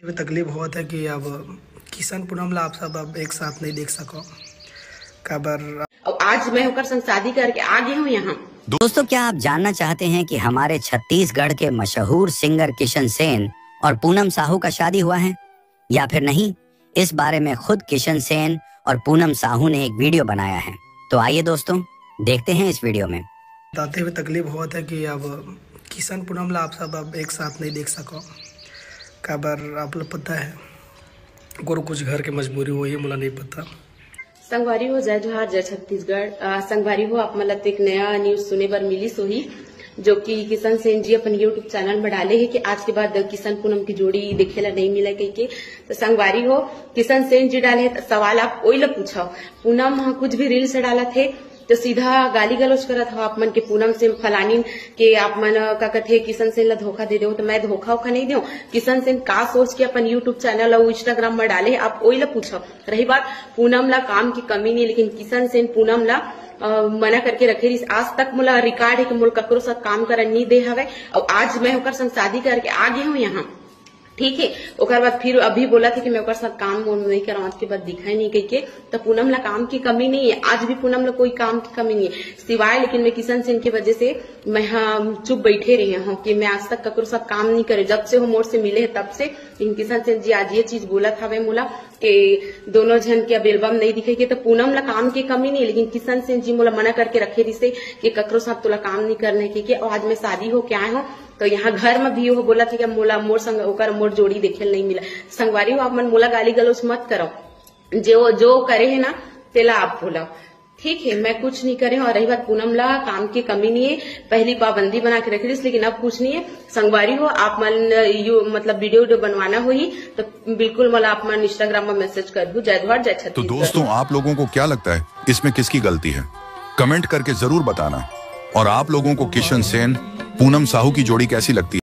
तकलीफ होता है कि अब किशन पूनम ला आप सब अब एक साथ नहीं देख सको खबर। अब आज मैं होकर संग शादी करके आ गई हूँ यहाँ। दोस्तों, क्या आप जानना चाहते हैं कि हमारे छत्तीसगढ़ के मशहूर सिंगर किशन सेन और पूनम साहू का शादी हुआ है या फिर नहीं? इस बारे में खुद किशन सेन और पूनम साहू ने एक वीडियो बनाया है, तो आइए दोस्तों देखते हैं इस वीडियो में। बताते हुए तकलीफ होता है कि अब किशन पूनम ला आप सब अब एक साथ नहीं देख सको खबर। आप लोग पता है कुछ घर के मजबूरी हो, ये मुला नहीं पता। संगवारी हो जय जोहार जय छत्तीसगढ़। संगवारी हो आप मतलब एक नया न्यूज सुने बर मिली सोही, जो कि किशन सेन जी अपन यूट्यूब चैनल में डाले है कि आज के बाद किशन पूनम की जोड़ी देखे ला नहीं मिला कही के। तो संगवारी हो किशन सेन जी डाले तो सवाल आप वही ला पूछो। पूनम कुछ भी रील से डाला थे तो सीधा गाली गलौज करत हो आप मन के पूनम से फलानी के आप मन का कथे किशन सेन ला धोखा दे दो। तो मैं धोखा उखा नहीं दो। किशन सेन का सोच के अपन यूट्यूब चैनल और इंस्टाग्राम में डाले आप वही ला पूछो। रही बात पूनम ला काम की कमी नहीं, लेकिन किशन सेन पूनम ला मना करके रखे रही। आज तक मोला रिकॉर्ड है कि मोल ककरो साथ काम करन नहीं दे हवे और आज मैं होकर संग शादी करके आ गई हूँ यहाँ, ठीक है। ओकर बाद फिर अभी बोला था कि मैं ओकर साथ काम नहीं कराऊं, आज के बाद दिखाई नहीं कही के। तो पूनम ला काम की कमी नहीं है, आज भी पूनम ला कोई काम की कमी नहीं है सिवाय लेकिन मैं किशन सेन की वजह से मैं चुप बैठे रही हूँ कि मैं आज तक ककरो साथ काम नहीं करे। जब से वो मोर से मिले है तब से। लेकिन किशन सेन जी आज ये चीज बोला था वे मोला कि दोनों जन के अब एल्बम नहीं दिखेगी। तो पूनम ला काम की कमी नहीं, लेकिन किशन सेन जी मोला मना करके रखे रही कि ककरो साथ तुला काम नहीं करने के। और आज मैं शादी हो के आए हूँ तो यहाँ घर में भी वो बोला था कि मोला मोर संग ओकर मोर जोड़ी देखे नहीं मिला। संगवारी हो आप मन मोला गाली गलौज मत करो, जो करे है ना तेला आप बोला, ठीक है। मैं कुछ नहीं करे। और रही बात पूनम ला काम की कमी नहीं है, पहली पाबंदी बना के रखी थी, लेकिन अब कुछ नहीं है। संगवारी हो आप मन मतलब वीडियो बनवाना हुई तो बिल्कुल मला आप मन इंस्टाग्राम में मैसेज कर दू। जय जोहार जय छत्तीसगढ़। तो दोस्तों, आप लोगों को क्या लगता है इसमें किसकी गलती है? कमेंट करके जरूर बताना। और आप लोगों को किशन सेन पूनम साहू की जोड़ी कैसी लगती है?